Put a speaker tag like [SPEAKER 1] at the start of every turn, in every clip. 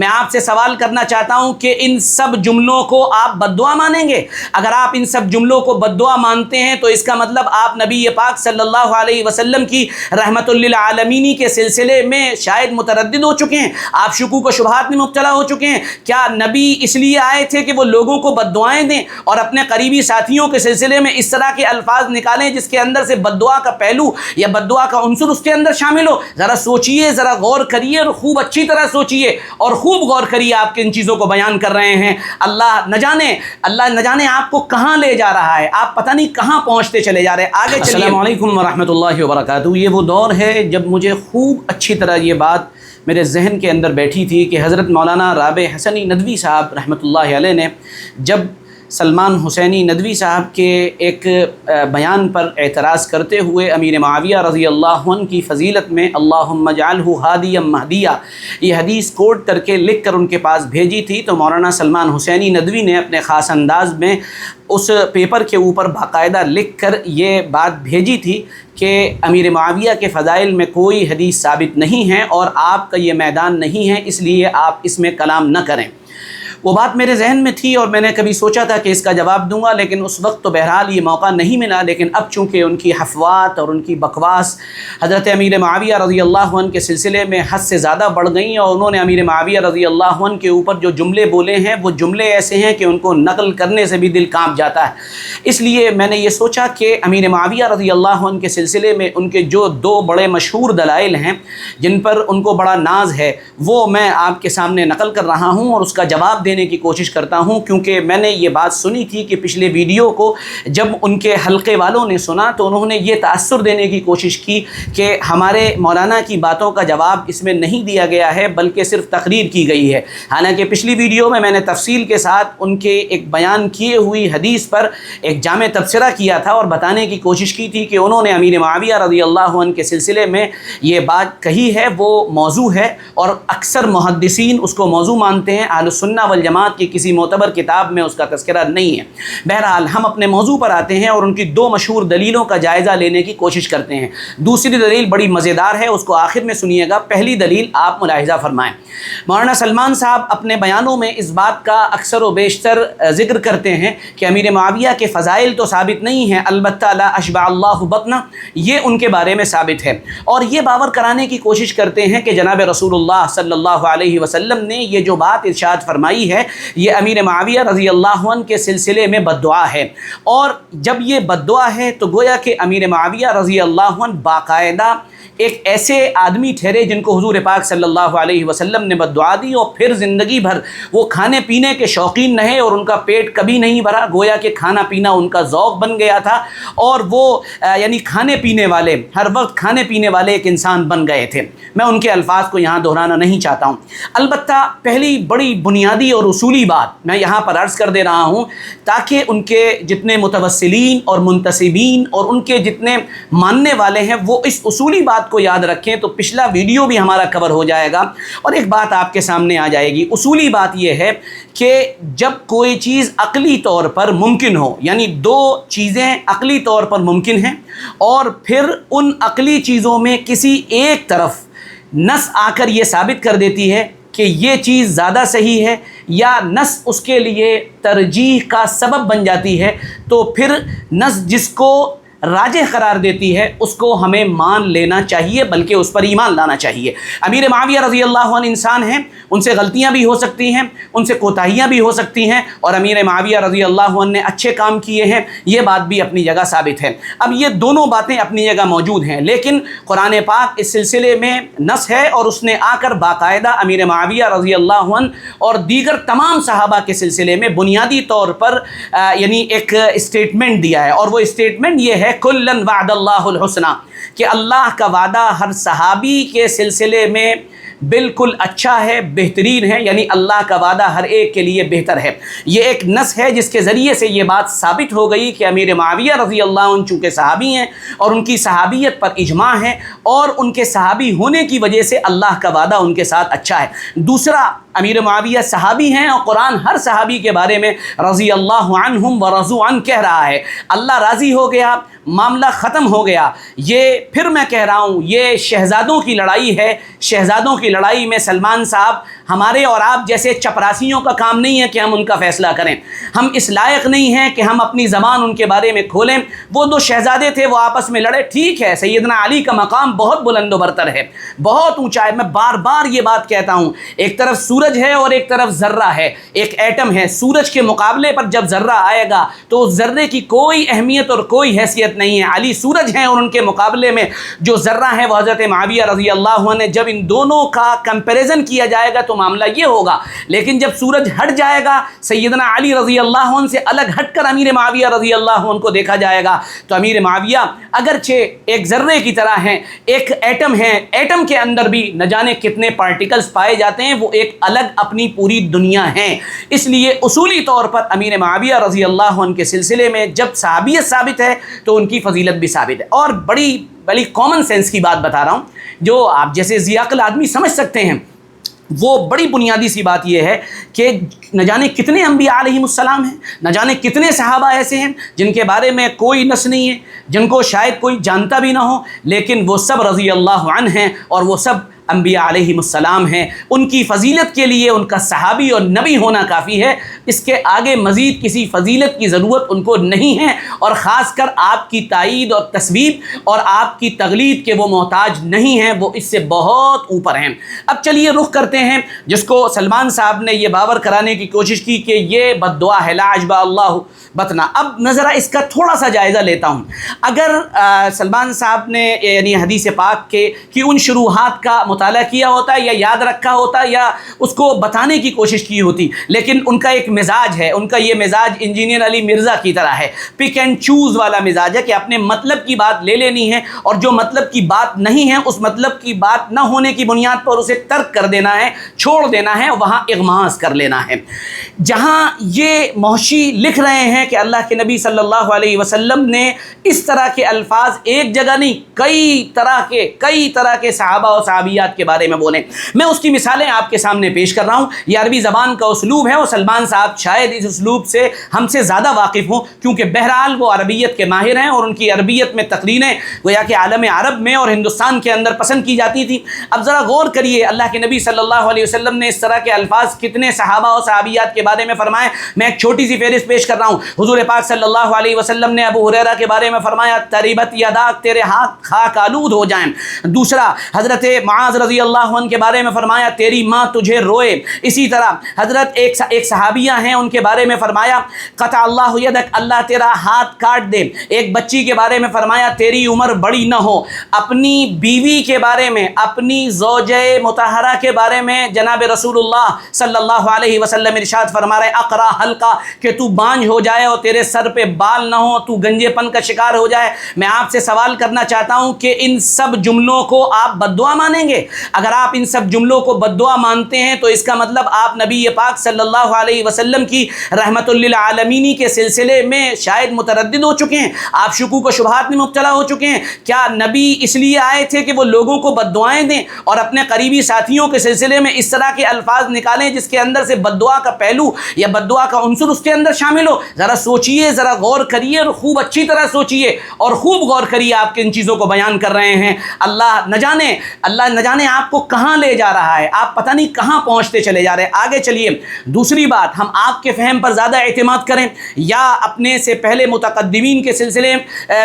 [SPEAKER 1] میں آپ سے سوال کرنا چاہتا ہوں کہ ان سب جملوں کو آپ بددعا مانیں گے؟ اگر آپ ان سب جملوں کو بددعا مانتے ہیں تو اس کا مطلب آپ نبی پاک صلی اللہ علیہ وسلم کی رحمت للعالمین کے سلسلے میں شاید متردد ہو چکے ہیں، آپ شکوک و شبہات میں مبتلا ہو چکے ہیں۔ کیا نبی اس لیے آئے تھے کہ وہ لوگوں کو بددعائیں دیں اور اپنے قریبی ساتھیوں کے سلسلے میں اس طرح کے الفاظ نکالیں جس کے اندر سے بددعا کا پہلو یا بددعا کا عنصر اس کے اندر شامل ہو؟ ذرا سوچئے، ذرا غور کریے اور خوب اچھی طرح سوچئے اور خوب غور کریے آپ کن چیزوں کو بیان کر رہے ہیں۔ اللہ نہ جانے آپ کو کہاں لے جا رہا ہے، آپ پتہ نہیں کہاں پہنچتے چلے جا رہے ہیں۔ آگے چلیے۔ السلام علیکم ورحمۃ اللہ وبرکاتہ۔ یہ وہ دور ہے جب مجھے خوب اچھی طرح یہ بات میرے ذہن کے اندر بیٹھی تھی کہ حضرت مولانا رابع حسنی ندوی صاحب رحمۃ اللہ علیہ نے جب سلمان حسینی ندوی صاحب کے ایک بیان پر اعتراض کرتے ہوئے امیر معاویہ رضی اللہ عنہ کی فضیلت میں اللہم اجعلہ ہادیا مہدیا یہ حدیث کوٹ کر کے لکھ کر ان کے پاس بھیجی تھی، تو مولانا سلمان حسینی ندوی نے اپنے خاص انداز میں اس پیپر کے اوپر باقاعدہ لکھ کر یہ بات بھیجی تھی کہ امیر معاویہ کے فضائل میں کوئی حدیث ثابت نہیں ہے اور آپ کا یہ میدان نہیں ہے، اس لیے آپ اس میں کلام نہ کریں۔ وہ بات میرے ذہن میں تھی اور میں نے کبھی سوچا تھا کہ اس کا جواب دوں گا، لیکن اس وقت تو بہرحال یہ موقع نہیں ملا۔ لیکن اب چونکہ ان کی حفوات اور ان کی بکواس حضرت امیر معاویہ رضی اللہ عنہ کے سلسلے میں حد سے زیادہ بڑھ گئیں اور انہوں نے امیر معاویہ رضی اللہ عنہ کے اوپر جو جملے بولے ہیں وہ جملے ایسے ہیں کہ ان کو نقل کرنے سے بھی دل کانپ جاتا ہے، اس لیے میں نے یہ سوچا کہ امیر معاویہ رضی اللہ عنہ کے سلسلے میں ان کے جو دو بڑے مشہور دلائل ہیں جن پر ان کو بڑا ناز ہے وہ میں آپ کے سامنے نقل کر رہا ہوں اور اس کا جواب دینے کی کوشش کرتا ہوں، کیونکہ میں نے یہ بات سنی تھی کہ پچھلے ویڈیو کو جب ان کے حلقے والوں نے سنا تو انہوں نے یہ تاثر دینے کی کوشش کی کہ ہمارے مولانا کی باتوں کا جواب اس میں نہیں دیا گیا ہے بلکہ صرف تقریر کی گئی ہے۔ حالانکہ پچھلی ویڈیو میں نے تفصیل کے ساتھ ان کے ایک بیان کیے ہوئی حدیث پر ایک جامع تبصرہ کیا تھا اور بتانے کی کوشش کی تھی کہ انہوں نے امیر معاویہ رضی اللہ عنہ کے سلسلے میں یہ بات کہی ہے وہ موضوع ہے اور اکثر محدثین اس کو موضوع مانتے ہیں، اہل السنہ والجماعت کی کسی معتبر کتاب میں اس کا تذکرہ نہیں ہے۔ بہرحال ہم اپنے موضوع پر آتے ہیں اور ان کی دو مشہور دلیلوں کا جائزہ لینے کی کوشش کرتے ہیں۔ دوسری دلیل بڑی مزیدار ہے، اس کو آخر میں سنیے گا۔ پہلی دلیل آپ ملاحظہ فرمائیں، مولانا سلمان صاحب اپنے بیانوں میں اس بات کا اکثر و بیشتر ذکر کرتے ہیں کہ امیر معاویہ کے فضائل تو ثابت نہیں ہیں، البتہ لا اشبع اللہ بطنا یہ ان کے بارے میں ثابت ہے، اور یہ باور کرانے کی کوشش کرتے ہیں کہ جناب رسول اللہ صلی اللہ علیہ وسلم نے یہ جو بات ارشاد فرمائی ہے یہ امیر معاویہ رضی اللہ عنہ کے سلسلے میں بددعا ہے، اور جب یہ بددعا ہے تو گویا کہ امیر معاویہ رضی اللہ عنہ باقاعدہ ایک ایسے آدمی ٹھہرے جن کو حضور پاک صلی اللہ علیہ وسلم نے بددعا دی اور پھر زندگی بھر وہ کھانے پینے کے شوقین رہے اور ان کا پیٹ کبھی نہیں بھرا، گویا کہ کھانا پینا ان کا ذوق بن گیا تھا اور وہ یعنی کھانے پینے والے ہر وقت کھانے پینے والے ایک انسان بن گئے تھے۔ میں ان کے الفاظ کو یہاں دہرانا نہیں چاہتا ہوں، البتہ پہلی بڑی بنیادی اور اصولی بات میں یہاں پر عرض کر دے رہا ہوں تاکہ ان کے جتنے متوسلین اور منتسبین اور ان کے جتنے ماننے والے ہیں وہ اس اصولی بات کو یاد رکھیں، تو پچھلا ویڈیو بھی ہمارا کور ہو جائے گا اور ایک بات آپ کے سامنے آ جائے گی۔ اصولی بات یہ ہے کہ جب کوئی چیز عقلی طور پر ممکن ہو، یعنی دو چیزیں عقلی طور پر ممکن ہیں اور پھر ان عقلی چیزوں میں کسی ایک طرف نص آ کر یہ ثابت کر دیتی ہے کہ یہ چیز زیادہ صحیح ہے یا نص اس کے لیے ترجیح کا سبب بن جاتی ہے، تو پھر نص جس کو راجح قرار دیتی ہے اس کو ہمیں مان لینا چاہیے بلکہ اس پر ایمان لانا چاہیے۔ امیر معاویہ رضی اللہ عنہ انسان ہیں، ان سے غلطیاں بھی ہو سکتی ہیں، ان سے کوتاہیاں بھی ہو سکتی ہیں، اور امیر معاویہ رضی اللہ عنہ نے اچھے کام کیے ہیں، یہ بات بھی اپنی جگہ ثابت ہے۔ اب یہ دونوں باتیں اپنی جگہ موجود ہیں، لیکن قرآن پاک اس سلسلے میں نص ہے اور اس نے آ کر باقاعدہ امیر معاویہ رضی اللہ عنہ اور دیگر تمام صحابہ کے سلسلے میں بنیادی طور پر یعنی ایک اسٹیٹمنٹ دیا ہے، اور وہ اسٹیٹمنٹ یہ ہے کلن وعد اللہ الحسنی، کہ اللہ کا وعدہ ہر صحابی کے سلسلے میں بالکل اچھا ہے، بہترین ہے، یعنی اللہ کا وعدہ ہر ایک کے لیے بہتر ہے۔ یہ ایک نص ہے جس کے ذریعے سے یہ بات ثابت ہو گئی کہ امیر معاویہ رضی اللہ عنہ چونکہ صحابی ہیں اور ان کی صحابیت پر اجماع ہے اور ان کے صحابی ہونے کی وجہ سے اللہ کا وعدہ ان کے ساتھ اچھا ہے۔ دوسرا امیر معاویہ صحابی ہیں اور قرآن ہر صحابی کے بارے میں رضی اللہ عنہم ورضوا عنہ کہہ رہا ہے۔ اللہ راضی ہو گیا، معاملہ ختم ہو گیا۔ یہ پھر میں کہہ رہا ہوں، یہ شہزادوں کی لڑائی ہے۔ شہزادوں کی لڑائی میں سلمان صاحب ہمارے اور آپ جیسے چپراسیوں کا کام نہیں ہے کہ ہم ان کا فیصلہ کریں۔ ہم اس لائق نہیں ہیں کہ ہم اپنی زبان ان کے بارے میں کھولیں۔ وہ دو شہزادے تھے، وہ آپس میں لڑے، ٹھیک ہے، سیدنا علی کا مقام بہت بلند و برتر ہے، بہت اونچا ہے۔ میں بار بار یہ بات کہتا ہوں، ایک طرف سورج ہے اور ایک طرف ذرہ ہے، ایک ایٹم ہے۔ سورج کے مقابلے پر جب ذرہ آئے گا تو اس ذرے کی کوئی اہمیت اور کوئی حیثیت نہیں ہے۔ علی سورج ہیں اور ان کے مقابلے میں جو ذرہ ہے وہ حضرت معاویہ رضی اللہ عنہ۔ جب ان دونوں کا کمپیریزن کیا جائے گا تو معاملہ یہ ہوگا، لیکن جب سورج ہٹ جائے گا، سیدنا علی رضی اللہ عنہ سے الگ ہٹ کر امیر معاویہ رضی اللہ عنہ کو دیکھا جائے گا تو امیر معاویہ اگرچہ ایک ذرے کی طرح ہیں، ایک ایٹم ہیں، ایٹم کے اندر بھی نہ جانے کتنے پارٹیکلز پائے جاتے ہیں، وہ ایک الگ اپنی پوری دنیا ہیں۔ اس لیے اصولی طور پر امیر معاویہ رضی اللہ عنہ کے سلسلے میں جب صحابیت ثابت ہے تو ان کی فضیلت بھی ثابت ہے۔ اور بڑی کامن سینس کی بات بتا رہا ہوں، جو آپ جیسے ذی عقل آدمی سمجھ سکتے ہیں۔ وہ بڑی بنیادی سی بات یہ ہے کہ نہ جانے کتنے انبیاء علیہم السلام ہیں، نہ جانے کتنے صحابہ ایسے ہیں جن کے بارے میں کوئی نص نہیں ہے، جن کو شاید کوئی جانتا بھی نہ ہو، لیکن وہ سب رضی اللہ عنہ ہیں اور وہ سب انبیاء علیہم السلام ہیں۔ ان کی فضیلت کے لیے ان کا صحابی اور نبی ہونا کافی ہے، اس کے آگے مزید کسی فضیلت کی ضرورت ان کو نہیں ہے، اور خاص کر آپ کی تائید اور تصویب اور آپ کی تقلید کے وہ محتاج نہیں ہیں، وہ اس سے بہت اوپر ہیں۔ اب چلیے رخ کرتے ہیں جس کو سلمان صاحب نے یہ باور کرانے کی کوشش کی کہ یہ بد دعا ہے، لا عجب اللہ بطنا۔ اب میں ذرا اس کا تھوڑا سا جائزہ لیتا ہوں۔ اگر سلمان صاحب نے یعنی حدیث پاک کے کی ان شروحات کا مطالعہ کیا ہوتا یا یاد رکھا ہوتا یا اس کو بتانے کی کوشش کی ہوتی، لیکن ان کا ایک مزاج ہے، ان کا یہ مزاج انجینئر علی مرزا کی طرح ہے، پک اینڈ چوز والا مزاج ہے کہ اپنے مطلب کی بات لے لینی ہے اور جو مطلب کی بات نہیں ہے اس مطلب کی بات نہ ہونے کی بنیاد پر اسے ترک کر دینا ہے، چھوڑ دینا ہے، وہاں اغماس کر لینا ہے۔ جہاں یہ محشی لکھ رہے ہیں کہ اللہ کے نبی صلی اللہ علیہ وسلم نے اس طرح کے الفاظ ایک جگہ نہیں کئی طرح کے صحابہ اور صحابیات کے بارے میں بولیں، میں اس کی مثالیں آپ کے سامنے پیش کر رہا ہوں۔ یہ عربی زبان کا اسلوب ہے اور سلمان صاحب شاید اس اسلوب سے ہم سے زیادہ واقف ہوں، کیونکہ بہرحال وہ عربیت کے ماہر ہیں اور ان کی عربیت میں تقریریں گویا کہ عالم عرب میں اور ہندوستان کے اندر پسند کی جاتی تھی۔ اب ذرا غور کریے، اللہ کے نبی صلی اللہ علیہ وسلم نے اس طرح کے الفاظ کتنے صحابہ اور صحابیات کے بارے میں فرمائے۔ میں ایک چھوٹی سی فہرست پیش کر رہا ہوں۔ حضور پاک صلی اللہ علیہ وسلم نے ابو ہریرہ کے بارے میں فرمایا، تریبت یداک، تیرے ہاتھ خاک آلود ہو جائیں۔ دوسرا حضرت معاذ رضی اللہ عنہ کے بارے میں فرمایا، تیری ماں تجھے روئے۔ اسی طرح حضرت ایک صحابیہ ہیں، ان کے بارے میں فرمایا، قطع اللہ یدک، اللہ تیرا ہاتھ کاٹ دے۔ ایک بچی کے بارے میں فرمایا، تیری عمر بڑی نہ ہو۔ اپنی بیوی کے بارے میں، اپنی زوجہ مطہرہ کے بارے میں جناب رسول اللہ صلی اللہ علیہ وسلم ارشاد فرما رہے، اقرا حلقہ، کہ تو بانجھ ہو جائے اور تیرے سر پہ بال نہ ہو، تو گنجے پن کا شکار ہو جائے۔ میں آپ سے سوال کرنا چاہتا ہوں کہ ان سب جملوں کو آپ بد دعا مانیں گے؟ اگر آپ ان سب جملوں کو بد دعا مانتے ہیں تو اس کا مطلب آپ نبی پاک صلی اللہ علیہ وسلم کی رحمت للعالمین کے سلسلے میں شاید متردد ہو چکے ہیں، آپ شکوک و شبہات میں مبتلا ہو چکے ہیں۔ کیا نبی اس لیے آئے تھے کہ وہ لوگوں کو بد دعائیں دیں اور اپنے قریبی ساتھیوں کے سلسلے میں اس طرح کے الفاظ نکالیں جس کے اندر سے بد دعا کا پہلو یا بد دعا کا عنصر اس کے اندر شامل ہو؟ ذرا سوچئے، ذرا غور کریے اور خوب اچھی طرح سوچئے اور خوب غور کریے آپ کن چیزوں کو بیان کر رہے ہیں۔ اللہ نہ جانے آپ کو کہاں لے جا رہا ہے، آپ پتہ نہیں کہاں پہنچتے چلے جا رہے ہیں۔ آگے چلیے، دوسری بات، ہم آپ کے فہم پر زیادہ اعتماد کریں یا اپنے سے پہلے متقدمین کے سلسلے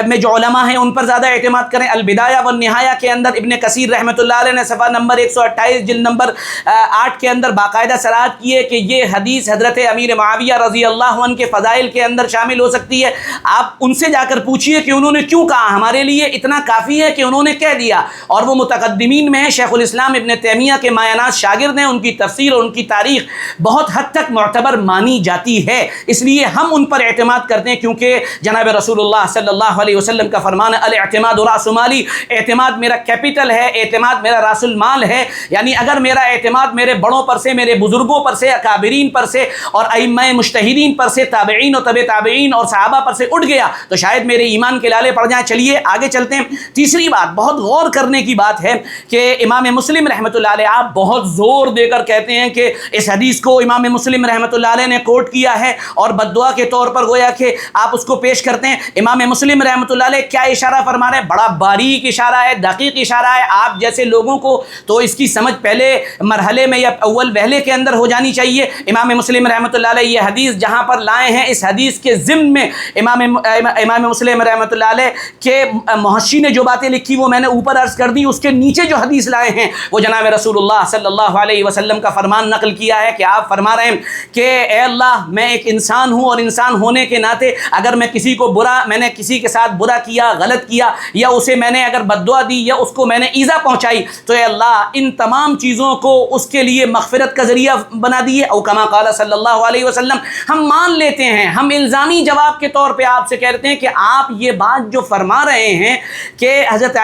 [SPEAKER 1] میں جو علماء ہیں ان پر زیادہ اعتماد کریں؟ البدایہ والنہایہ کے اندر ابن کثیر رحمۃ اللہ علیہ نے صفحہ نمبر 128 جلد نمبر 8 کے اندر باقاعدہ صراحت کی ہے کہ یہ حدیث حضرت امیر معاویہ رضی اللہ عنہ کے فضائل کے اندر شامل ہو سکتی ہے۔ آپ ان سے جا کر پوچھئے کہ انہوں نے کیوں کہا، ہمارے لیے اتنا کافی ہے کہ انہوں نے کہہ دیا۔ اور وہ متقدمین میں ہیں، شیخ الاسلام ابن تیمیہ کے مایہ ناز شاگرد ہیں، ان کی تفسیر اور ان کی تاریخ بہت حد تک معتبر پر مانی جاتی ہے، اس لیے ہم ان پر اعتماد کرتے ہیں، کیونکہ جناب رسول اللہ صلی اللہ علیہ وسلم کا فرمان ہے الاعتماد راس مالی، اعتماد میرا کیپٹل ہے، اعتماد میرا راس المال ہے۔ یعنی اگر میرا اعتماد میرے بڑوں پر سے، میرے بزرگوں پر سے، اکابرین پر سے اور ائمہ مجتہدین پر سے، تابعین و تبع تابعین اور صحابہ پر سے اٹھ گیا تو شاید میرے ایمان کے لالے پڑ جائیں۔ چلیے آگے چلتے ہیں۔ تیسری بات بہت غور کرنے کی بات ہے کہ امام مسلم رحمۃ اللہ علیہ آپ بہت زور دے کر کہتے ہیں کہ اس حدیث کو امام مسلم رحمۃ اللہ علیہ نے کوٹ کیا ہے اور بد دعا کے طور پر گویا کہ آپ اس کو پیش کرتے ہیں۔ امام مسلم رحمۃ اللہ علیہ کیا اشارہ فرما رہے ہیں؟ بڑا باریک اشارہ ہے، دقیق اشارہ ہے۔ آپ جیسے لوگوں کو تو اس کی سمجھ پہلے مرحلے میں یا اول وہلے کے اندر ہو جانی چاہیے۔ امام مسلم رحمۃ اللہ علیہ یہ حدیث جہاں پر لائے ہیں، اس حدیث کے ضمن میں امام مسلم رحمۃ اللہ علیہ کے محشی نے جو باتیں لکھی وہ میں نے اوپر عرض کر دی، اس کے نیچے جو حدیث لائے ہیں وہ جناب رسول اللہ صلی اللہ علیہ وسلم کا فرمان نقل کیا ہے کہ آپ فرما رہے ہیں کہ اے اللہ، میں ایک انسان ہوں اور انسان ہونے کے ناطے اگر میں نے کسی کے ساتھ برا کیا، غلط کیا، یا اسے میں نے اگر بد دعا دی یا اس کو میں نے ایذا پہنچائی تو اے اللہ ان تمام چیزوں کو اس کے لیے مغفرت کا ذریعہ بنا دیے، او کما قال صلی اللہ علیہ وسلم۔ ہم مان لیتے ہیں، ہم الزامی جواب کے طور پہ آپ سے کہتے ہیں کہ آپ یہ بات جو فرما رہے ہیں کہ حضرت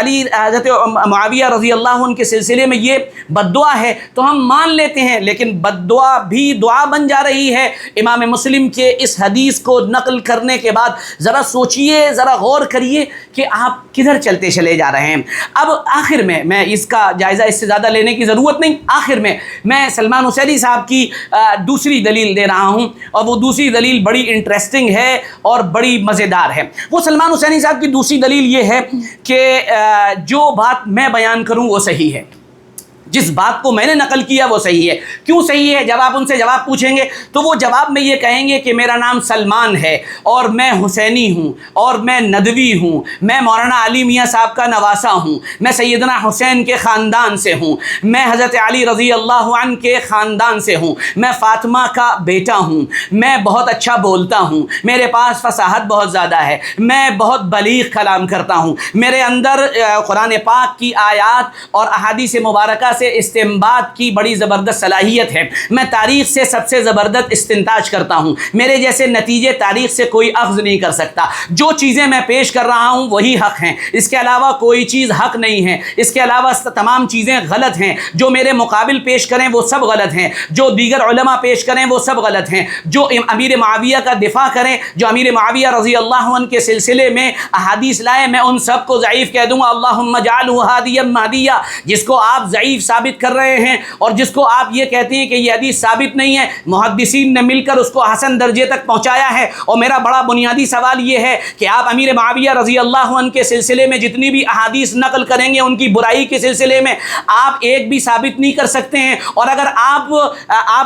[SPEAKER 1] معاویہ رضی اللہ عنہ کے سلسلے میں یہ بد دعا ہے تو ہم مان لیتے ہیں، لیکن بد دعا بھی دعا بن جا رہی ہے۔ امام مسلم کے اس حدیث کو نقل کرنے کے بعد ذرا سوچئے، ذرا غور کریے کہ آپ کدھر چلتے چلے جا رہے ہیں۔ اب آخر میں اس کا جائزہ اس سے زیادہ لینے کی ضرورت نہیں، آخر میں سلمان حسینی صاحب کی دوسری دلیل دے رہا ہوں، اور وہ دوسری دلیل بڑی انٹرسٹنگ ہے اور بڑی مزیدار ہے۔ وہ سلمان حسینی صاحب کی دوسری دلیل یہ ہے کہ جو بات میں بیان کروں وہ صحیح ہے، جس بات کو میں نے نقل کیا وہ صحیح ہے۔ کیوں صحیح ہے؟ جب آپ ان سے جواب پوچھیں گے تو وہ جواب میں یہ کہیں گے کہ میرا نام سلمان ہے اور میں حسینی ہوں اور میں ندوی ہوں، میں مولانا علی میاں صاحب کا نواسہ ہوں، میں سیدنا حسین کے خاندان سے ہوں، میں حضرت علی رضی اللہ عنہ کے خاندان سے ہوں، میں فاطمہ کا بیٹا ہوں، میں بہت اچھا بولتا ہوں، میرے پاس فصاحت بہت زیادہ ہے، میں بہت بلیغ کلام کرتا ہوں، میرے اندر قرآن پاک کی آیات اور احادیث مبارکہ سے استنباط کی بڑی زبردست صلاحیت ہے، میں تاریخ سے سب سے زبردست استنتاج کرتا ہوں، میرے جیسے نتیجے تاریخ سے کوئی اخذ نہیں کر سکتا، جو چیزیں میں پیش کر رہا ہوں وہی حق ہیں، اس کے علاوہ کوئی چیز حق نہیں ہے، اس کے علاوہ تمام چیزیں غلط ہیں، جو میرے مقابل پیش کریں وہ سب غلط ہیں، جو دیگر علماء پیش کریں وہ سب غلط ہیں، جو امیر معاویہ کا دفاع کریں، جو امیر معاویہ رضی اللہ عنہ کے سلسلے میں احادیث لائے، میں ان سب کو ضعیف کہہ دوں گا۔ اللہم اجعلہ ہادیا مہدیا، جس کو آپ ضعیف ثابت کر رہے ہیں اور جس کو آپ یہ کہتے ہیں کہ یہ حدیث ثابت نہیں ہے، محدثین نے مل کر اس کو حسن درجے تک پہنچایا ہے۔ اور میرا بڑا بنیادی سوال یہ ہے کہ آپ امیر معاویہ رضی اللہ عنہ کے سلسلے میں جتنی بھی احادیث نقل کریں گے ان کی برائی کے سلسلے میں آپ ایک بھی ثابت نہیں کر سکتے ہیں، اور اگر آپ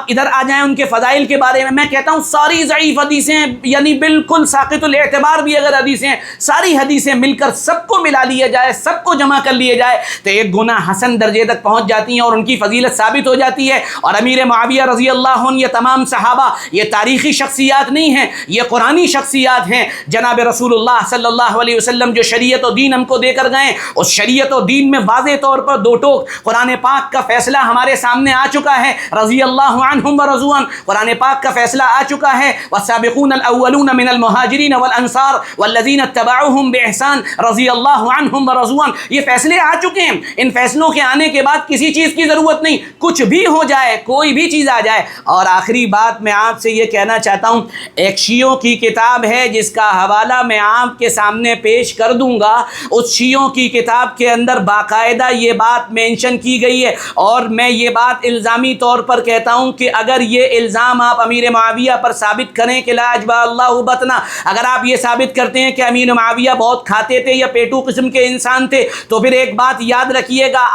[SPEAKER 1] ادھر آ جائیں ان کے فضائل کے بارے میں کہتا ہوں ساری ضعیف حدیثیں، یعنی بالکل ساقط الاعتبار بھی اگر حدیثیں، ساری حدیثیں مل کر سب کو ملا لیا جائے، سب کو جمع کر لیے جائے تو ایک گناہ حسن درجے تک پہنچ جاتی ہیں اور ان کی فضیلت ثابت ہو جاتی ہے۔ اور امیر معاویہ رضی اللہ عنہ، یہ تمام صحابہ یہ تاریخی شخصیات نہیں ہیں، یہ قرآنی شخصیات ہیں۔ جناب رسول اللہ صلی اللہ علیہ وسلم جو شریعت و دین ہم کو دے کر گئے، اس شریعت و دین میں واضح طور پر دو ٹوک قرآن پاک کا فیصلہ ہمارے سامنے آ چکا ہے، رضی اللہ عنہم ورضوا عنہ، قرآن پاک کا فیصلہ آ چکا ہے، والسابقون الاولون من المہاجرین والانصار والذین اتبعوہم باحسان رضی اللہ عنہم ورضوا عنہ، یہ فیصلے آ چکے ہیں۔ ان فیصلوں کے آنے کے بعد کسی چیز کی ضرورت نہیں، کچھ بھی ہو جائے، کوئی بھی چیز آ جائے۔ اور آخری بات میں آپ سے یہ کہنا چاہتا ہوں، ایک شیعوں کی کتاب ہے جس کا حوالہ میں آپ کے سامنے پیش کر دوں گا، اس شیعوں کی کتاب کے اندر باقاعدہ یہ بات مینشن کی گئی ہے، اور میں یہ بات الزامی طور پر کہتا ہوں کہ اگر یہ الزام آپ امیر معاویہ پر ثابت کریں کہ لا اجبا اللہ بطنا، اگر آپ یہ ثابت کرتے ہیں کہ امیر معاویہ بہت کھاتے تھے یا پیٹو قسم کے انسان تھے، تو پھر ایک بات یاد رکھیے گا،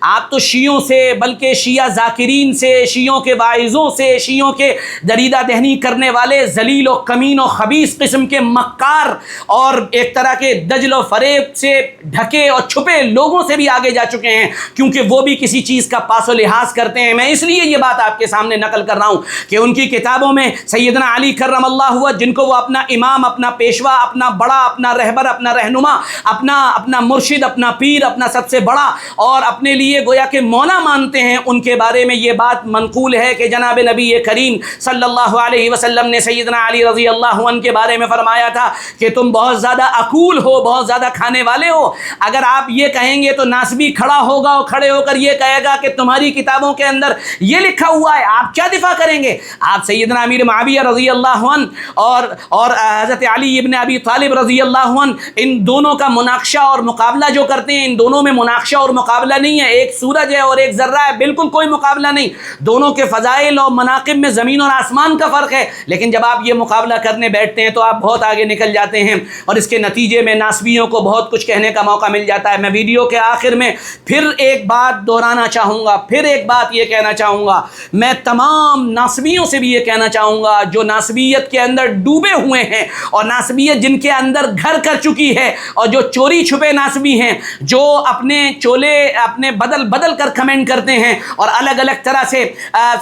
[SPEAKER 1] آپ تو شیعوں سے، بلکہ شیعہ ذاکرین سے، شیعوں کے واعظوں سے، شیعوں کے دریدہ دہنی کرنے والے ذلیل و کمین و خبیث قسم کے مکار اور ایک طرح کے دجل و فریب سے ڈھکے اور چھپے لوگوں سے بھی آگے جا چکے ہیں، کیونکہ وہ بھی کسی چیز کا پاس و لحاظ کرتے ہیں۔ میں اس لیے یہ بات آپ کے سامنے نقل کر رہا ہوں کہ ان کی کتابوں میں سیدنا علی کرم اللہ وجہ، جن کو وہ اپنا امام، اپنا پیشوا، اپنا بڑا، اپنا رہبر، اپنا رہنما، اپنا مرشد، اپنا پیر، اپنا سب سے بڑا اور اپنے لیے گویا کے مولا مانتے ہیں ان کے بارے میں یہ بات منقول ہے کہ جناب نبی کریم صلی اللہ علیہ وسلم نے سیدنا علی رضی اللہ عنہ کے بارے میں فرمایا تھا کہ تم بہت زیادہ اکول ہو، بہت زیادہ کھانے والے ہو۔ اگر آپ یہ کہیں گے تو ناسبی کھڑا ہوگا اور کھڑے ہو کر یہ کہے گا کہ تمہاری کتابوں کے اندر یہ لکھا ہوا ہے، آپ کیا دفاع کریں گے؟ آپ سیدنا امیر معاویہ رضی اللہ عنہ اور حضرت علی ابن ابی طالب رضی اللہ عنہ، ان دونوں کا مناقشہ اور مقابلہ جو کرتے ہیں، ان دونوں میں مناقشہ اور مقابلہ نہیں ہے، ایک سورج ہے اور ایک ذرہ ہے، بالکل کوئی مقابلہ نہیں، دونوں کے فضائل اور مناقب میں زمین اور آسمان کا فرق ہے، لیکن جب آپ یہ مقابلہ کرنے بیٹھتے ہیں تو آپ بہت آگے نکل جاتے ہیں اور اس کے نتیجے میں ناسبیوں کو بہت کچھ کہنے کا موقع مل جاتا ہے۔ میں ویڈیو کے آخر میں پھر ایک بات دہرانا چاہوں گا، پھر ایک بات یہ کہنا چاہوں گا، میں تمام ناسبیوں سے بھی یہ کہنا چاہوں گا جو ناسبیت کے اندر ڈوبے ہوئے ہیں اور ناسبیت جن کے اندر گھر کر چکی ہے اور جو چوری چھپے ناسبی ہیں، جو اپنے چولے اپنے بدل کر کمنٹ کرتے ہیں اور الگ الگ طرح سے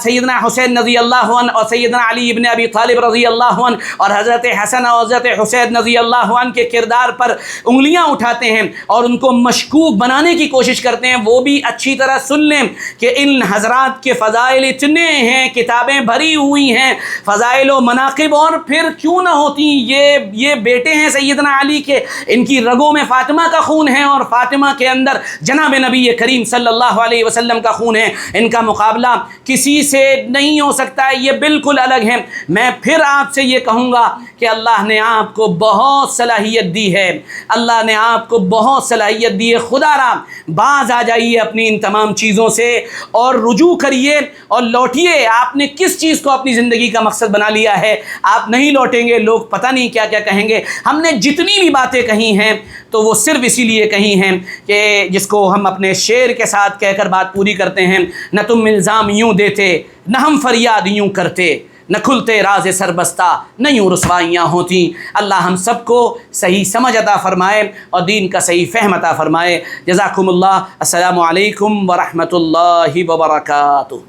[SPEAKER 1] سیدنا حسین رضی اللہ عنہ اور سیدنا علی ابن ابی طالب رضی اللہ عنہ اور حضرت حسن اور حضرت حسین رضی اللہ عنہ کے کردار پر انگلیاں اٹھاتے ہیں اور ان کو مشکوک بنانے کی کوشش کرتے ہیں، وہ بھی اچھی طرح سن لیں کہ ان حضرات کے فضائل اتنے ہیں، کتابیں بھری ہوئی ہیں فضائل و مناقب، اور پھر کیوں نہ ہوتی، یہ بیٹے ہیں سیدنا علی کے، ان کی رگوں میں فاطمہ کا خون ہے اور فاطمہ کے اندر جناب نبی کریم صلی اللہ علیہ وسلم کا خون ہے، ان کا مقابلہ کسی سے نہیں ہو سکتا ہے، یہ بالکل الگ ہے۔ میں پھر آپ سے یہ کہوں گا کہ اللہ نے آپ کو بہت صلاحیت دی ہے، اللہ نے آپ کو بہت صلاحیت دی ہے، خدا را باز آ جائیے اپنی ان تمام چیزوں سے اور رجوع کریے اور لوٹیے۔ آپ نے کس چیز کو اپنی زندگی کا مقصد بنا لیا ہے؟ آپ نہیں لوٹیں گے، لوگ پتہ نہیں کیا کیا کہیں گے۔ ہم نے جتنی بھی باتیں کہی ہیں تو وہ صرف اسی لیے کہی ہیں کہ جس کو ہم اپنے شعر کے ساتھ کہہ کر بات پوری کرتے ہیں، نہ تم الزام یوں دیتے، نہ ہم فریاد یوں کرتے، نہ کھلتے راز سربستہ، نہ یوں رسوائیاں ہوتی۔ اللہ ہم سب کو صحیح سمجھ عطا فرمائے اور دین کا صحیح فہم عطا فرمائے۔ جزاکم اللہ۔ السلام علیکم ورحمۃ اللہ وبرکاتہ۔